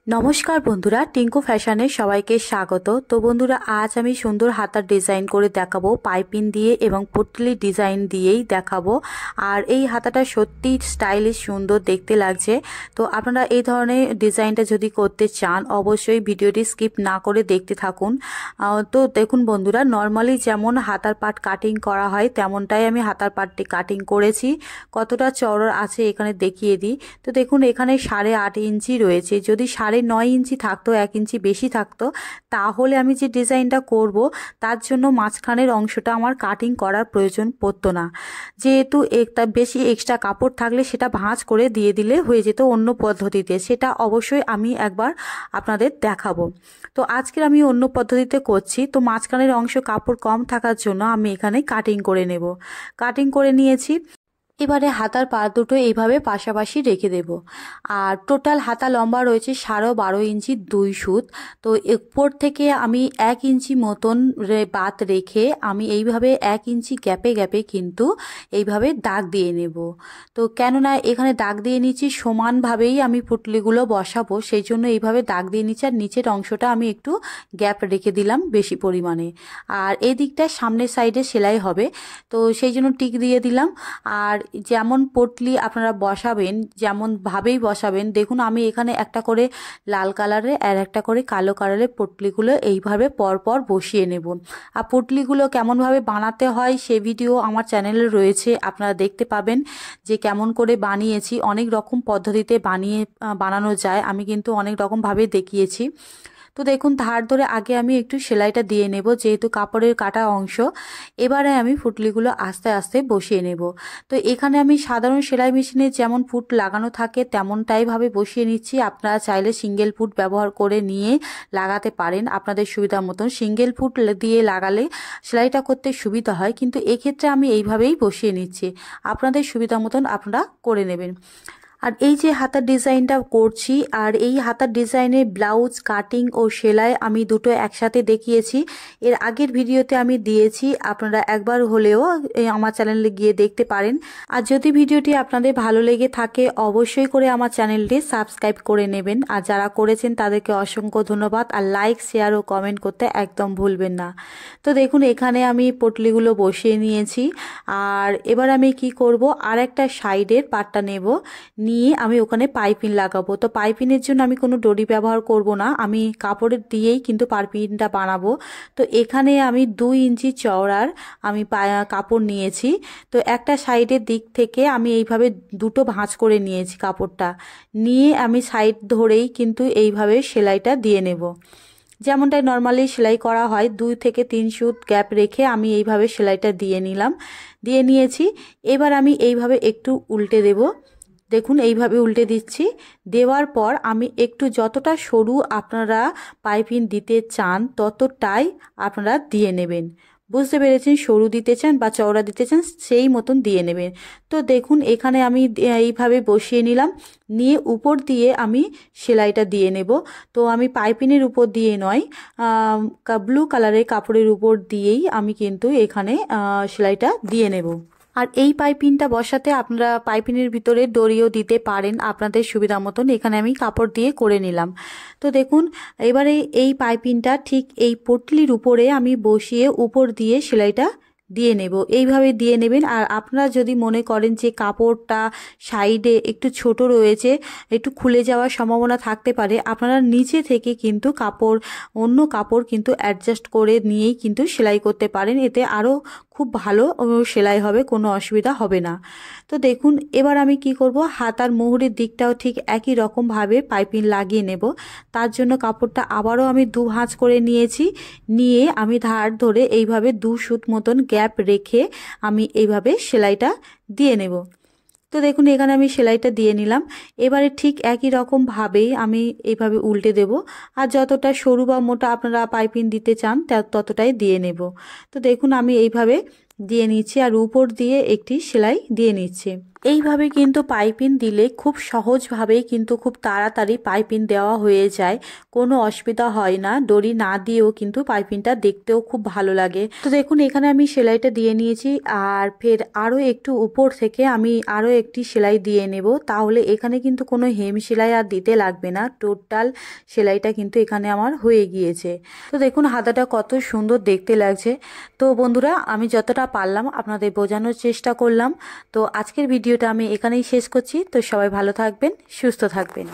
নমস্কার বন্ধুরা, টিঙ্কু ফ্যাশনে সবাইকে স্বাগত। তো বন্ধুরা, আজ আমি সুন্দর হাতার ডিজাইন করে দেখাবো পাইপিং দিয়ে এবং পুটলি ডিজাইন দিয়েই দেখাবো। আর এই হাতাটা সত্যি স্টাইলিশ সুন্দর দেখতে লাগছে। তো আপনারা এই ধরনের ডিজাইনটা যদি করতে চান অবশ্যই ভিডিওটি স্কিপ না করে দেখতে থাকুন। তো দেখুন বন্ধুরা, নর্মালি যেমন হাতার পাট কাটিং করা হয় তেমনটাই আমি হাতার পাটটি কাটিং করেছি। কতটা চওড়া আছে এখানে দেখিয়ে দিই। তো দেখুন এখানে 8.5 ইঞ্চি রয়েছে। যদি 9.5 ইঞ্চি থাকতো, 1 ইঞ্চি বেশি থাকতো, তাহলে আমি যে ডিজাইনটা করব তার জন্য মাঝখানের অংশটা আমার কাটিং করার প্রয়োজন পড়তো না। যেহেতু একটা বেশি এক্সট্রা কাপড় থাকলে সেটা ভাঁজ করে দিয়ে দিলে হয়ে যেত অন্য পদ্ধতিতে। সেটা অবশ্যই আমি একবার আপনাদের দেখাবো। তো আজকে আমি অন্য পদ্ধতিতে করছি। তো মাঝখানের অংশ কাপড় কম থাকার জন্য আমি এখানে কাটিং করে নেব। কাটিং করে নিয়েছি। এবারে হাতার পা দুটো এইভাবে পাশাপাশি রেখে দেব। আর টোটাল হাতা লম্বা রয়েছে 12.5 ইঞ্চি 2 সুত। তো উপর থেকে আমি 1 ইঞ্চি মতন বাদ রেখে আমি এইভাবে 1 ইঞ্চি গ্যাপে গ্যাপে কিন্তু এইভাবে দাগ দিয়ে নেব। তো কেননা এখানে দাগ দিয়ে নিচ্ছি সমানভাবেই আমি পুটলিগুলো বসাবো, সেই জন্য এইভাবে দাগ দিয়ে নিচ্ছি। আর নিচের অংশটা আমি একটু গ্যাপ রেখে দিলাম বেশি পরিমাণে। আর এই দিকটা সামনের সাইডে সেলাই হবে, তো সেই জন্য টিক দিয়ে দিলাম। আর যেমন পটলি আপনারা বসাবেন যেমন ভাবেই বসাবেন, দেখুন আমি এখানে একটা করে লাল কালারের আর একটা করে কালো কালারের পটলিগুলো এইভাবে পরপর বসিয়ে নেব। আর পটলিগুলো কেমনভাবে বানাতে হয় সে ভিডিও আমার চ্যানেলে রয়েছে, আপনারা দেখতে পাবেন যে কেমন করে বানিয়েছি। অনেক রকম পদ্ধতিতে বানানো যায়, আমি কিন্তু অনেক রকমভাবে দেখিয়েছি। তো দেখুন ধার ধরে আগে আমি একটু সেলাইটা দিয়ে নেব, যেহেতু কাপড়ের কাটা অংশ। এবারে আমি ফুটলিগুলো আস্তে আস্তে বসিয়ে নেব। তো এখানে আমি সাধারণ সেলাই মেশিনে যেমন ফুট লাগানো থাকে তেমনটাইভাবে বসিয়ে নিচ্ছি। আপনারা চাইলে সিঙ্গেল ফুট ব্যবহার করে নিয়ে লাগাতে পারেন আপনাদের সুবিধা মতন। সিঙ্গেল ফুট দিয়ে লাগালে সেলাইটা করতে সুবিধা হয়, কিন্তু এক্ষেত্রে আমি এইভাবেই বসিয়ে নিচ্ছি। আপনাদের সুবিধা মতন আপনারা করে নেবেন। আর এই যে হাতার ডিজাইনটা করছি, আর এই হাতার ডিজাইনে ব্লাউজ কাটিং ও সেলাই আমি দুটো একসাথে দেখিয়েছি। এর আগের ভিডিওতে আমি দিয়েছি, আপনারা একবার হলেও আমার চ্যানেলে গিয়ে দেখতে পারেন। আর যদি ভিডিওটি আপনাদের ভালো লেগে থাকে অবশ্যই করে আমার চ্যানেলটি সাবস্ক্রাইব করে নেবেন। আর যারা করেছেন তাদেরকে অসংখ্য ধন্যবাদ। আর লাইক শেয়ার ও কমেন্ট করতে একদম ভুলবেন না। তো দেখুন এখানে আমি পটলিগুলো বসিয়ে নিয়েছি। আর এবার আমি কি করব, আর একটা সাইডের পাটটা নেব, নিয়ে আমি ওখানে পাইপিং লাগাবো। তো পাইপিংয়ের জন্য আমি কোনো দড়ি ব্যবহার করব না, আমি কাপড়ের দিয়েই কিন্তু পাইপিংটা বানাবো। তো এখানে আমি 2 ইঞ্চি চওড়ার আমি কাপড় নিয়েছি। তো একটা সাইডের দিক থেকে আমি এইভাবে দুটো ভাঁজ করে নিয়েছি কাপড়টা, নিয়ে আমি সাইড ধরেই কিন্তু এইভাবে সেলাইটা দিয়ে নেব। যেমনটাই নর্মালি সেলাই করা হয় 2 থেকে 3 সুত গ্যাপ রেখে আমি এইভাবে সেলাইটা দিয়ে নিয়েছি। এবার আমি এইভাবে একটু উল্টে দেব। দেখুন এইভাবে উল্টে দিচ্ছি। দেওয়ার পর আমি একটু যতটা সরু আপনারা পাইপিং দিতে চান ততটাই আপনারা দিয়ে নেবেন। বুঝতে পেরেছেন? সরু দিতে চান বা চওড়া দিতে চান সেই মতন দিয়ে নেবেন। তো দেখুন এখানে আমি এইভাবে বসিয়ে নিলাম, নিয়ে উপর দিয়ে আমি সেলাইটা দিয়ে নেব। তো আমি পাইপিংয়ের উপর দিয়ে নয়, ব্লু কালারের কাপড়ের উপর দিয়েই আমি কিন্তু এখানে সেলাইটা দিয়ে নেব। আর এই পাইপিংটা বসাতে আপনারা পাইপিংয়ের ভিতরে দড়িও দিতে পারেন আপনাদের সুবিধা মতন। এখানে আমি কাপড় দিয়ে করে নিলাম। তো দেখুন এবারে এই পাইপিংটা ঠিক এই পটলির উপরে আমি বসিয়ে উপর দিয়ে সেলাইটা দিয়ে নেব। এইভাবে দিয়ে নেবেন। আর আপনারা যদি মনে করেন যে কাপড়টা সাইডে একটু ছোট রয়েছে, একটু খুলে যাওয়ার সম্ভাবনা থাকতে পারে, আপনারা নিচে থেকে কিন্তু অন্য কাপড় কিন্তু অ্যাডজাস্ট করে নিয়েই কিন্তু সেলাই করতে পারেন। এতে আরও খুব ভালো সেলাই হবে, কোনো অসুবিধা হবে না। তো দেখুন এবার আমি কি করব, হাতার মুহুরির দিকটাও ঠিক একই রকমভাবে পাইপিং লাগিয়ে নেব। তার জন্য কাপড়টা আবারও আমি 2 ভাঁজ করে নিয়েছি, নিয়ে আমি ধার ধরে এইভাবে 2 সুত মতন গ্যাপ রেখে আমি এইভাবে সেলাইটা দিয়ে নেব। তো দেখুন এখানে আমি সেলাইটা দিয়ে নিলাম। এবারে ঠিক একই রকমভাবেই আমি এইভাবে উল্টে দেব। আর যতটা সরু বা মোটা আপনারা পাইপিং দিতে চান ততটাই দিয়ে নেব। তো দেখুন আমি এইভাবে দিয়ে নিচ্ছি আর উপর দিয়ে একটি সেলাই দিয়ে নিচ্ছি। এইভাবে কিন্তু পাইপিং দিলে খুব সহজভাবেই কিন্তু খুব তাড়াতাড়ি পাইপিং দেওয়া হয়ে যায়, কোনো অসুবিধা হয় না। দড়ি না দিয়েও কিন্তু পাইপিংটা দেখতেও খুব ভালো লাগে। তো দেখুন এখানে আমি সেলাইটা দিয়ে নিয়েছি, আর ফের আরও একটু উপর থেকে আমি আরও একটি সেলাই দিয়ে নেব, তাহলে এখানে কিন্তু কোনো হেম সেলাই আর দিতে লাগবে না, টোটাল সেলাইটা কিন্তু এখানে আমার হয়ে গিয়েছে। তো দেখুন হাতাটা কত সুন্দর দেখতে লাগছে। তো বন্ধুরা আমি যতটা পারলাম আপনাদের বোঝানোর চেষ্টা করলাম। তো আজকের ভিডিওটা আমি এখানেই শেষ করছি। তো সবাই ভালো থাকবেন, সুস্থ থাকবেন।